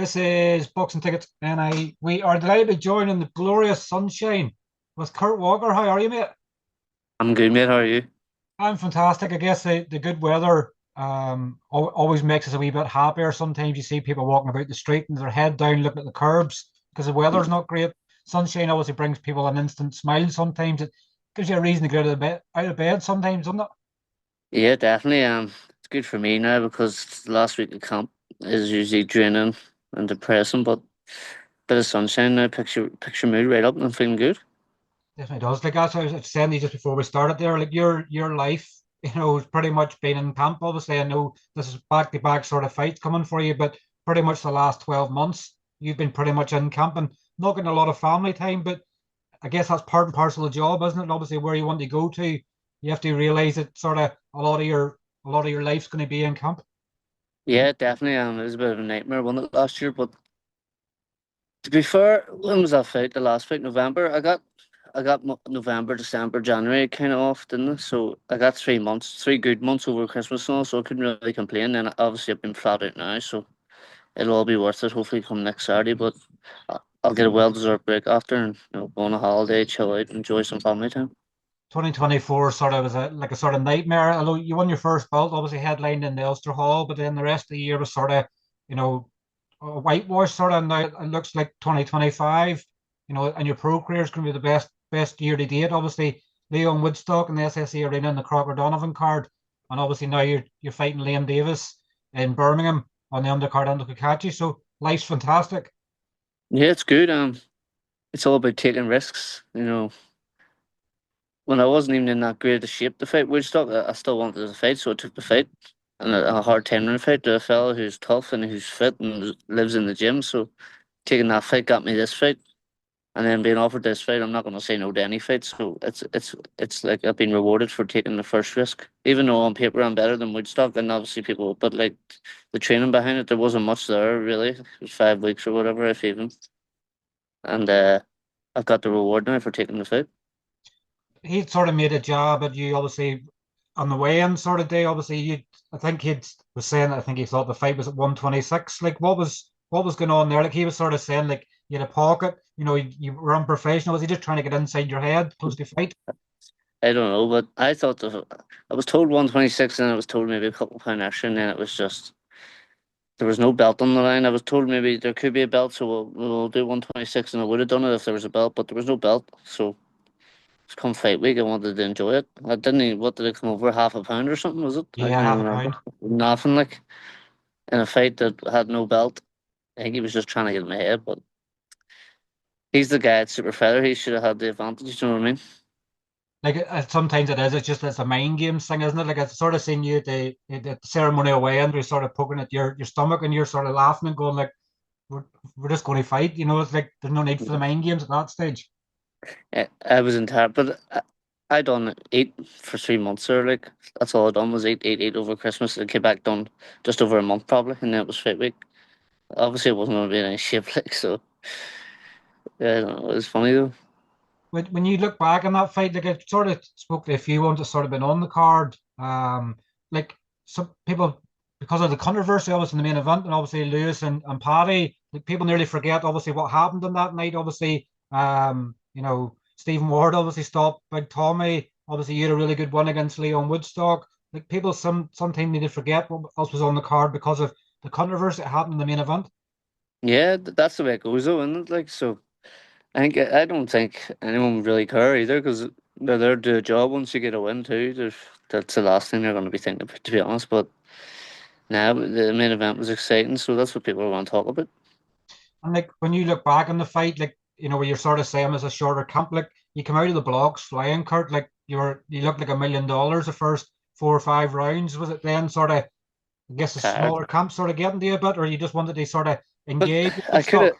This is Boxing Tickets, and we are delighted to be joined in the glorious sunshine with Kurt Walker. How are you, mate? I'm good, mate. How are you? I'm fantastic. I guess the good weather always makes us a wee bit happier. Sometimes you see people walking about the street and their head down looking at the curbs because the weather's not great. Sunshine obviously brings people an instant smile. Sometimes it gives you a reason to get out of bed. Sometimes, doesn't it? Yeah, definitely. It's good for me now because the last week of camp is usually draining and depressing, but bit of sunshine now picks your mood right up and I'm feeling good. Definitely does. Like that's what I was saying to you just before we started there. Like your life, has pretty much been in camp. Obviously, I know this is back to back sort of fights coming for you, but pretty much the last 12 months, you've been pretty much in camp and not getting a lot of family time. But I guess that's part and parcel of the job, isn't it? Obviously, where you want to go to, you have to realize that sort of a lot of your life's going to be in camp. Yeah, definitely. It was a bit of a nightmare, wasn't it, last year? But to be fair, when was that fight? The last fight, November. I got November, December, January kind of off, didn't I? So I got 3 months, 3 good months over Christmas and all, so I couldn't really complain. And obviously, I've been flat out now, so it'll all be worth it. Hopefully, come next Saturday. But I'll get a well-deserved break after and go on a holiday, chill out, enjoy some family time. 2024 sort of was like a sort of nightmare. Although you won your first belt, obviously headlined in the Ulster Hall, but then the rest of the year was sort of, you know, a whitewash sort of. Now it looks like 2025, and your pro career is going to be the best year to date. Obviously, Lyon Woodstock and the SSE Arena and the Crocker Donovan card, and obviously now you're fighting Liam Davis in Birmingham on the undercard under Cacace. So life's fantastic. Yeah, it's good. It's all about taking risks. When I wasn't even in that great a shape to fight Woodstock, I still wanted to fight, so I took the fight. And a hard 10 round fight to a fella who's tough and who's fit and lives in the gym. So taking that fight got me this fight. And then being offered this fight, I'm not going to say no to any fight. So it's like I've been rewarded for taking the first risk. Even though on paper I'm better than Woodstock, and obviously people, but like the training behind it, there wasn't much there really. It was 5 weeks or whatever, if even. And I've got the reward now for taking the fight. He sort of made a job at you, obviously, on the weigh-in sort of day. Obviously, I think he was saying, I think he thought the fight was at 126. Like, what was going on there? Like, he was sort of saying, like, you had a pocket, you were unprofessional. Was he just trying to get inside your head close to fight? I don't know, but I was told 126 and I was told maybe a couple pound extra, and then it was just there was no belt on the line. I was told maybe there could be a belt, so we'll do 126, and I would have done it if there was a belt, but there was no belt. So it's come fight week. I wanted to enjoy it. I didn't even, what did it come over, half a pound or something, was it? I Yeah, can't even half a remember. pound. Nothing, like, in a fight that had no belt. I think he was just trying to get in my head, but he's the guy at Super Feather. He should have had the advantage, you know what I mean? Like, sometimes it is. It's a mind games thing, isn't it? Like, it's sort of seeing you at the ceremonial weigh-in, they're sort of poking at your stomach, and you're sort of laughing and going like, we're just going to fight. It's like there's no need for the mind games at that stage. I was in terror, but I done eight for 3 months there. Like that's all I done was eight over Christmas. I came back done just over a month probably, and then it was fight week. Obviously, it wasn't going to be in any shape, like so. Yeah, I don't know, it was funny though. When you look back on that fight, like I sort of spoke to a few ones that sort of been on the card. Like some people, because of the controversy, obviously in the main event, and obviously Lewis and Paddy, like people nearly forget obviously what happened on that night. Obviously, Stephen Ward obviously stopped Big Tommy. Obviously, you had a really good one against Leon Woodstock. Like people sometimes need to forget what else was on the card because of the controversy that happened in the main event. Yeah, that's the way it goes though, isn't it? Like so, I don't think anyone would really care either because they're there to do a job. Once you get a win too, that's the last thing they're going to be thinking about, to be honest. But now the main event was exciting, so that's what people want to talk about. And like when you look back on the fight, like where you're sort of saying as a shorter camp, like you come out of the blocks flying, Kurt. Like you looked like $1 million the first 4 or 5 rounds. Was it then sort of, I guess, a Tired. smaller camp sort of getting to you a bit, or you just wanted to sort of Look, engage with I could stock? have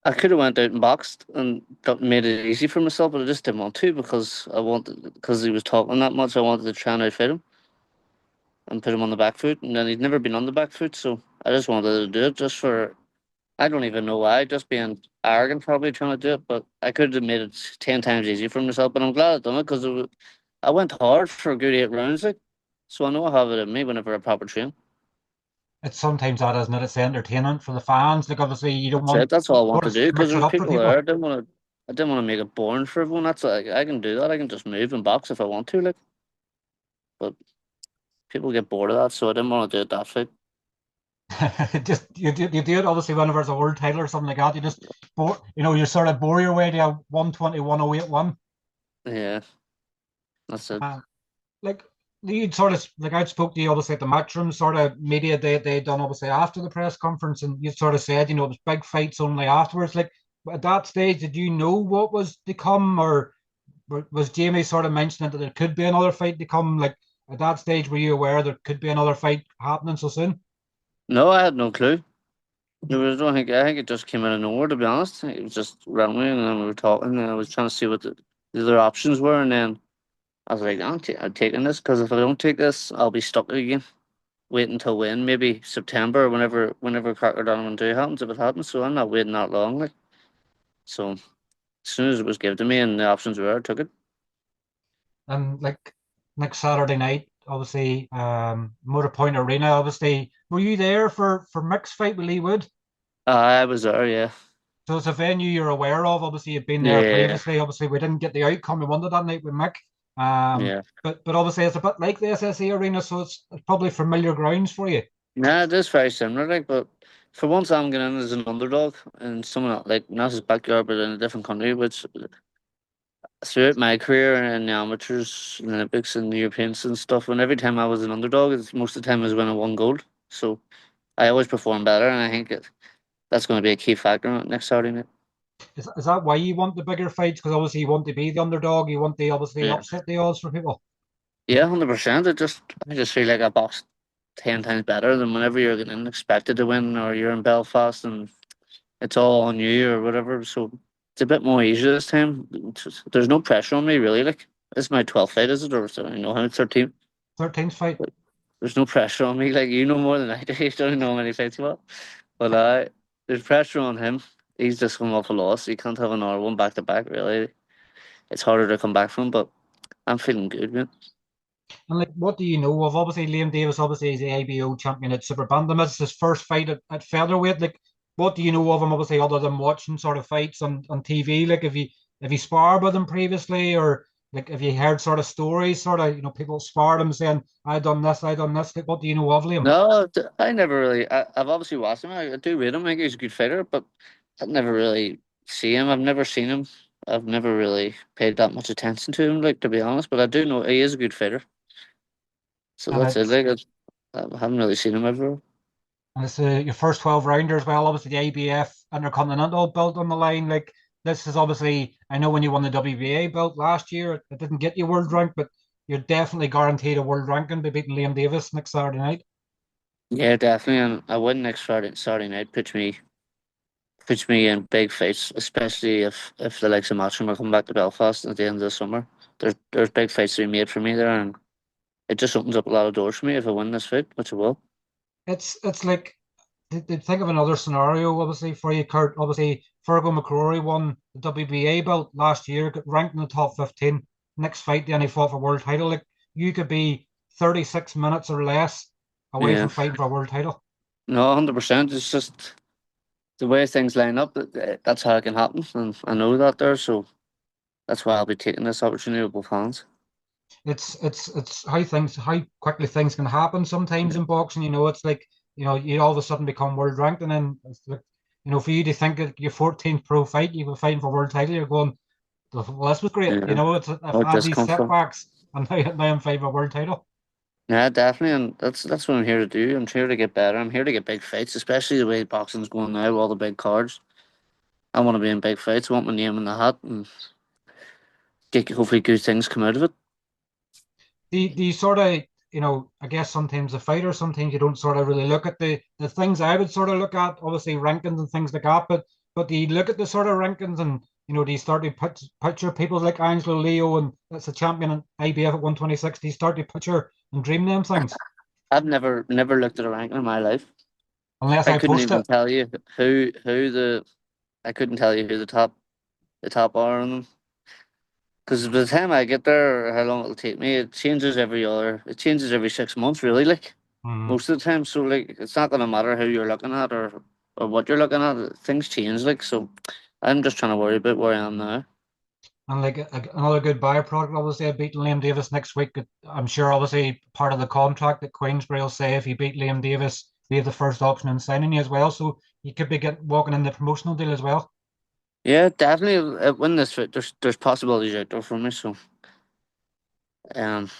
I could have went out and boxed and made it easy for myself, but I just didn't want to because he was talking that much. I wanted to try and outfit him and put him on the back foot, and then he'd never been on the back foot, so I just wanted to do it just for I don't even know why, just being arrogant, probably trying to do it. But I could have made it 10 times easier for myself. But I'm glad I done it because I went hard for a good 8 rounds, like so I know I have it in me whenever I proper train. it's sometimes that, isn't it? It's entertainment for the fans. Like obviously you don't That's it. want That's all I want sort to of do because mix it there's up for people there. people. I didn't want to make it boring for everyone. That's like I can do that. I can just move and box if I want to. Like, but people get bored of that, so I didn't want to do it that way. Just you do it obviously whenever it's a world title or something like that. You just bore, you sort of bore your way to a 120, 108 Yeah, that's it. like you'd sort of like I'd spoke to you obviously at the matchroom sort of media they'd done obviously after the press conference, and you sort of said it was big fights only afterwards. Like at that stage, did you know what was to come, or was Jamie sort of mentioning that there could be another fight to come? Like at that stage, were you aware there could be another fight happening so soon? No, I had no clue. There was, don't think, I think it just came out of nowhere, to be honest. It was just randomly, and then we were talking, and I was trying to see what the other options were, and then I was like, I'm taking this, because if I don't take this, I'll be stuck again. Wait until when? Maybe September, or whenever Crocker Donovan 2 happens, if it happens, so I'm not waiting that long, like. So, as soon as it was given to me and the options were, I took it. And like next Saturday night, obviously, Motorpoint Arena. Obviously, were you there for mixed fight with Lee Wood? I was there, yeah. So it's a venue you're aware of. Obviously, you've been there Yeah, previously. Obviously, we didn't get the outcome we wanted that night with Mick. Um, yeah. but obviously, it's a bit like the SSE Arena, so it's probably familiar grounds for you. Nah, it is very similar, like, but for once I'm going in as an underdog and someone like not his backyard but in a different country, which throughout my career in the amateurs, and the Olympics and the Europeans and stuff, and every time I was an underdog, it's most of the time I was winning one gold. So I always perform better, and I think that's going to be a key factor on it next Saturday night. Is that why you want the bigger fights? Because obviously you want to be the underdog. You want to obviously Yeah, upset the odds for people. yeah, 100%. I just feel like I boxed 10 times better than whenever you're getting expected to win, or you're in Belfast and it's all on you or whatever. So it's a bit more easy this time. There's no pressure on me really. Like this is my 12th fight, is it? Or so I know how it's 13. 13th fight. There's no pressure on me. Like you know more than I do. You don't know how many fights you have. But there's pressure on him. He's just come off a loss. He can't have another one back to back. Really, it's harder to come back from. But I'm feeling good, man. And like, what do you know of? Obviously, Liam Davis, obviously, is the IBO champion at Super Bantam. It's his first fight at featherweight. Like, what do you know of him? Obviously, other than watching sort of fights on TV. Like, have you sparred with him previously, or like, have you heard sort of stories, sort of people sparred him saying, "I done this, I done this." Like, what do you know of Liam? No, I never really. I've obviously watched him. I do rate him. I think he's a good fighter, but I've never really see him. I've never seen him. I've never really paid that much attention to him, like to be honest. But I do know he is a good fighter. So And that's it. it's Like I haven't really seen him ever. and it's your first 12 rounder as well. Obviously, the IBF Intercontinental belt on the line. Like, this is obviously, I know when you won the WBA belt last year, it didn't get you world rank, but you're definitely guaranteed a world ranking by beating Liam Davis next Saturday night. Yeah, definitely. And I win next Saturday night. Puts me in big fights, especially if the likes of Matchroom are coming back to Belfast at the end of the summer. There's big fights to be made for me there, and it just opens up a lot of doors for me if I win this fight, which I will. It's like, think of another scenario, obviously, for you, Kurt. Obviously, Fergal McCrory won the WBA belt last year, got ranked in the top 15. Next fight, then he fought for world title. Like, you could be 36 minutes or less away Yeah, from fighting for a world title. no, 100%. It's just the way things line up. That's how it can happen, and I know that there. So that's why I'll be taking this opportunity with both hands. It's how quickly things can happen sometimes in boxing. It's like you all of a sudden become world ranked, and then it's like for you to think that your 14th pro fight you were fighting for world title, you're going, well, this was great. Yeah, I've where had this these come from? setbacks, and now I'm fighting for world title. Yeah, definitely, and that's what I'm here to do. I'm here to get better. I'm here to get big fights, especially the way boxing's going now, with all the big cards. I want to be in big fights. I want my name in the hat, and get hopefully good things come out of it. The sort of I guess sometimes the fighter, sometimes you don't sort of really look at the things I would sort of look at, obviously rankings and things like that, but do you look at the sort of rankings, and do you start to picture people like Angelo Leo, and that's a champion in IBF at 126? Do you start to picture and dream them things? I've never looked at a ranking in my life. Unless I I couldn't post even it. tell you who the I couldn't tell you who the top are on them. Because by the time I get there, or how long it'll take me, it changes every 6 months, really. Like, Mm. most of the time. So like, it's not gonna matter who you're looking at or what you're looking at. Things change. Like, so I'm just trying to worry about where I am now. And like another good byproduct, obviously, of beating Liam Davis next week. I'm sure, obviously, part of the contract that Queensberry will say if you beat Liam Davis, we have the first option in signing you as well. So you could be walking in the promotional deal as well. Yeah, definitely. Win this fight, there's possibilities out there for me. So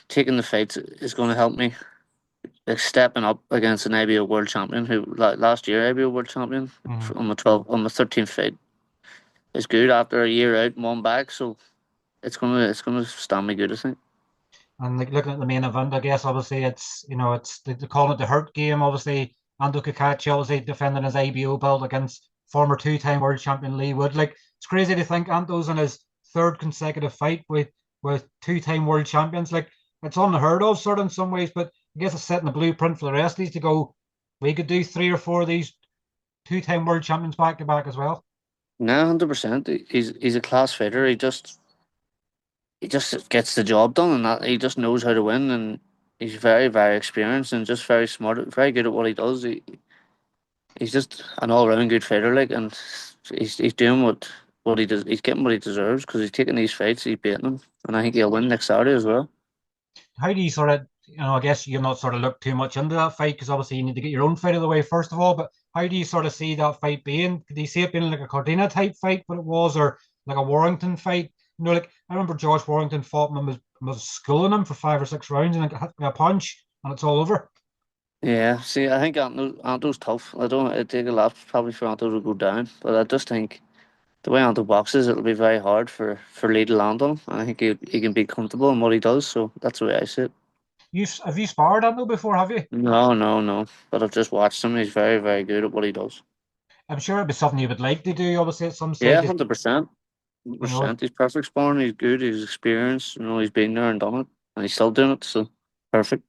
taking the fights is going to help me. Like stepping up against an IBO world champion who last year IBO world champion Mhm. on the 13th fight is good after a year out and one back. So it's gonna stand me good, I think. And like looking at the main event, I guess obviously it's they're calling it the hurt game. Obviously, Anto Cacace obviously defending his IBO belt against former two-time world champion Leigh Wood. Like it's crazy to think Anto's in his third consecutive fight with two-time world champions. Like it's unheard of, sort of in some ways, but I guess it's setting the blueprint for the rest of these to go. We could do three or four of these two-time world champions back to back as well. No, 100%. He's a class fighter. He just gets the job done, and that he just knows how to win, and he's very very experienced and just very smart, very good at what he does. He's just an all round good fighter, like, and he's doing what he does. He's getting what he deserves because he's taking these fights. He's beating them, and I think he'll win next Saturday as well. How do you sort of, I guess you've not sort of looked too much into that fight because obviously you need to get your own fight out of the way first of all. But how do you sort of see that fight being? Do you see it being like a Cardina type fight, what it was, or like a Warrington fight? Like I remember Josh Warrington fought him and was schooling him for 5 or 6 rounds and it hit me a punch and it's all over. Yeah, see, I think Anto's tough. I don't. It'd take a lot probably for Anto to go down, but I just think the way Anto boxes, it'll be very hard for Lee to land on. I think he can be comfortable in what he does, so that's the way I see it. Have you sparred Anto before? Have you? No, no, no. But I've just watched him. He's very, very good at what he does. I'm sure it'd be something you would like to do. Obviously, at some Yeah, stage, 100%. Hundred you know, percent. He's perfect sparring. He's good. He's experienced. He's been there and done it, and he's still doing it. So perfect.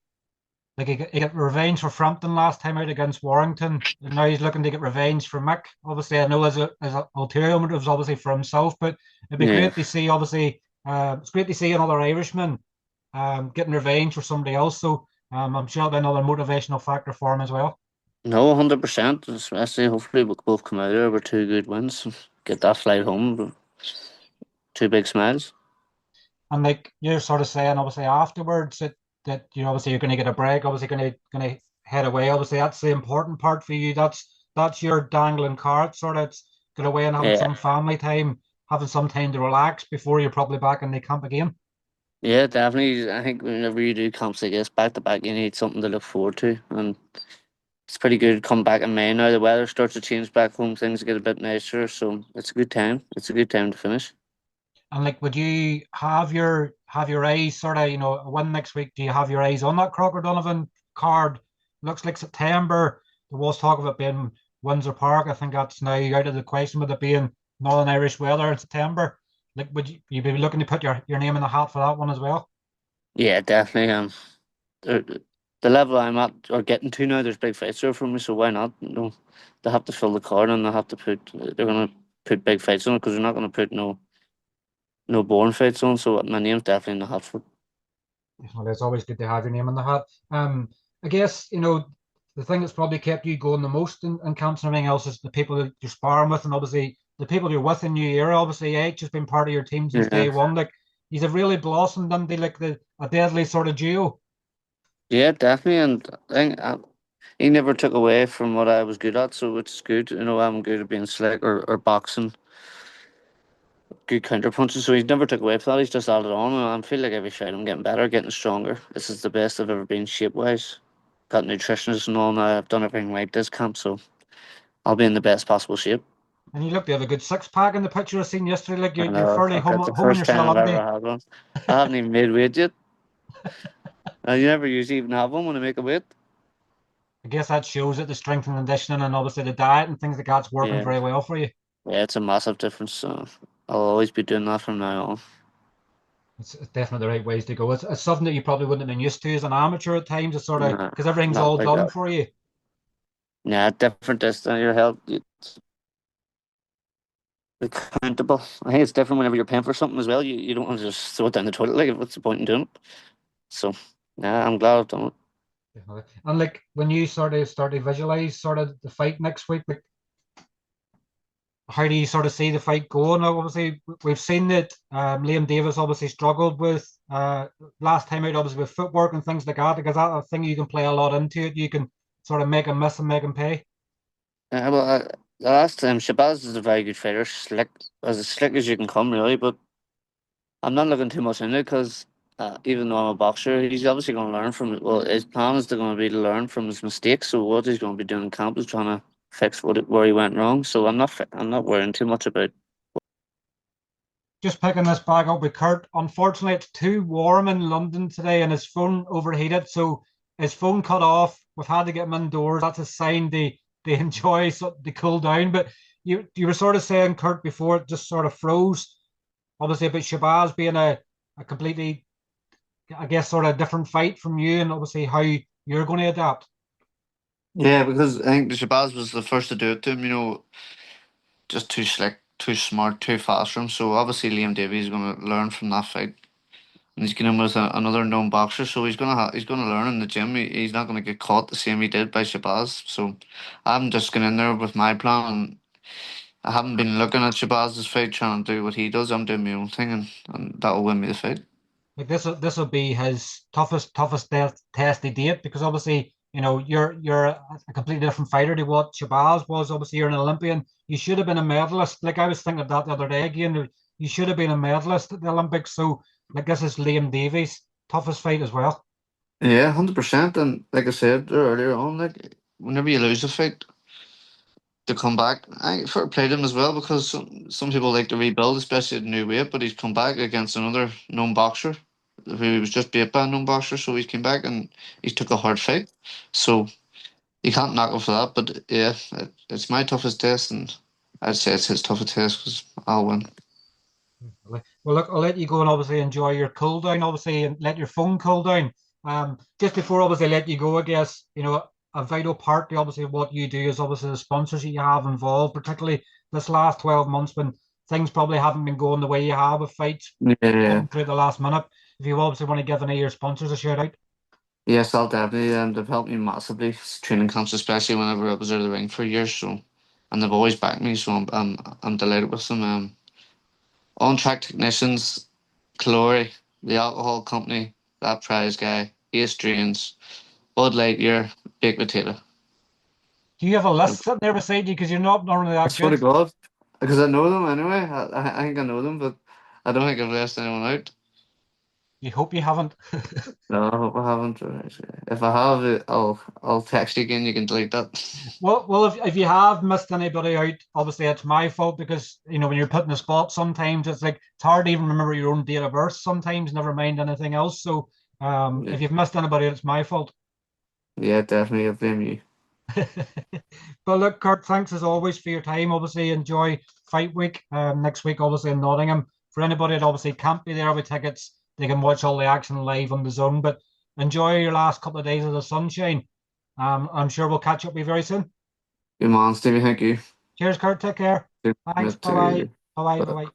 like he got revenge for Frampton last time out against Warrington. And now he's looking to get revenge for Mick. Obviously, I know as a ulterior motives, obviously for himself, but it'd be Yeah. great to see. Obviously, it's great to see another Irishman getting revenge for somebody else. So I'm sure that'll be another motivational factor for him as well. No, 100%. Especially, hopefully, we both come out here with two good wins. Get that flight home. Two big smiles. And like you're sort of saying, obviously afterwards that obviously you're going to get a break. Obviously going to head away. Obviously that's the important part for you. That's your dangling cart. Sort of it's get away and having Yeah. some family time, having some time to relax before you're probably back in the camp again. Yeah, definitely. I think whenever you do comps like this back to back, you need something to look forward to, and it's pretty good to come back in May now. The weather starts to change back home. Things get a bit nicer, so it's a good time. It's a good time to finish. And like, would you have your eyes sort of a win next week? Do you have your eyes on that Crocker Donovan card? Looks like September. There was talk of it being Windsor Park. I think that's now out of the question with it being Northern Irish weather in September. Like, would you be looking to put your name in the hat for that one as well? Yeah, definitely. The level I'm at or getting to now, there's big fights there for me, so why not? They have to fill the card and they have to put. They're gonna put big fights on it because they're not gonna put no boring fights on. So my name's definitely in the hat for it. Well, it's always good to have your name in the hat. I guess the thing that's probably kept you going the most in camps and everything else is the people that you're sparring with, and obviously the people you're with in New Year. Obviously, H has been part of your team since Yeah, day one. Like he's have really blossomed into like a deadly sort of duo. yeah, definitely. And I think he never took away from what I was good at, so it's good. I'm good at being slick or boxing, good counter punches. So he's never took away from that. He's just added on, and I feel like every fight I'm getting better, getting stronger. This is the best I've ever been shape wise. Got nutritionists and all now. I've done everything right this camp, so I'll be in the best possible shape. And you look to have a good six pack in the picture I seen yesterday. Like you're, I you're know. fairly I've got the home in first yourself, time I've haven't ever you? had one. I haven't even made weight yet. You never usually even have one when I make a weight. I guess that shows that the strength and conditioning and obviously the diet and things like that's working Yeah. very well for you. Yeah, it's a massive difference. So I'll always be doing that from now on. It's definitely the right ways to go. It's something that you probably wouldn't have been used to as an amateur at times. It's sort of Nah, because everything's not all like done that. for you. Yeah, different is your health. It's accountable. I think it's different whenever you're paying for something as well. You don't want to just throw it down the toilet. Like, what's the point in doing it? So, yeah, I'm glad I've done it. Definitely. And like when you start to visualize sort of the fight next week, like how do you sort of see the fight going? Now, obviously, we've seen that Liam Davis obviously struggled with last time out, obviously with footwork and things like that. Because that's a thing you can play a lot into it. You can sort of make him miss and make him pay. Well, the last time Shabazz is a very good fighter, slick as slick as you can come, really. But I'm not looking too much into it because even though I'm a boxer, he's obviously going to learn from it. Well, his plan is going to be to learn from his mistakes. So what he's going to be doing in camp is trying to fix where he went wrong. So I'm not worrying too much about. Just picking this back up with Kurt. Unfortunately, it's too warm in London today, and his phone overheated, so his phone cut off. We've had to get him indoors. That's a sign they enjoy the cool down. But you were sort of saying, Kurt, before it just sort of froze. Obviously, about Shabazz being a completely, I guess, sort of different fight from you, and obviously how you're going to adapt. Yeah, because I think Shabazz was the first to do it to him. Just too slick, too smart, too fast for him. So obviously Liam Davies is going to learn from that fight. And he's getting in with another known boxer, so he's gonna learn in the gym. He's not gonna get caught the same he did by Shabazz. So I'm just going in there with my plan, and I haven't been looking at Shabazz's fight trying to do what he does. I'm doing my own thing, and that'll win me the fight. Like this will be his toughest test to date because obviously you're a completely different fighter to what Shabazz was. Obviously you're an Olympian. You should have been a medalist. Like I was thinking that the other day again. You should have been a medalist at the Olympics. So like this is Liam Davies' toughest fight as well. Yeah, 100%. And like I said earlier on, like whenever you lose a fight, to come back, I fair play to him as well because some people like to rebuild, especially at new weight. But he's come back against another known boxer who was just beat by a known boxer, so he's came back and he's took a hard fight. So you can't knock him for that. But yeah, it's my toughest test, and I'd say it's his toughest test because I'll win. Well, look, I'll let you go and obviously enjoy your cool down, obviously, and let your phone cool down. Just before obviously let you go, I guess, a vital part to obviously what you do is obviously the sponsors that you have involved, particularly this last 12 months when things probably haven't been going the way you have with fights Yeah. coming through the last minute. If you obviously want to give any of your sponsors a shout out. Yes, I'll definitely. They've helped me massively. Training camps, especially whenever I was out of the ring for years. So, and they've always backed me. So I'm delighted with them. On track technicians, Glory, the alcohol company, that prize guy, Ace Drains, Bud Lightyear, Baked Potato. Do you have a list sitting there beside you because you're not normally I that swear to good? God, because I know them anyway. I think I know them, but I don't think I've left anyone out. You hope you haven't. No, I hope I haven't. If I have, I'll text you again. You can delete that. Well, if you have missed anybody out, obviously it's my fault because when you're put in a spot, sometimes it's hard to even remember your own date of birth. Sometimes, never mind anything else. So, Yeah, if you've missed anybody, it's my fault. yeah, definitely. I blame you. But look, Kurt, thanks as always for your time. Obviously, enjoy fight week next week. Obviously in Nottingham. For anybody that obviously can't be there with tickets, they can watch all the action live on DAZN. But enjoy your last couple of days of the sunshine. I'm sure we'll catch up with you very soon. Good man, Stevie. Thank you. Cheers, Kurt. Take care. Thanks. Good Bye bye. to Bye bye. Bye you. bye.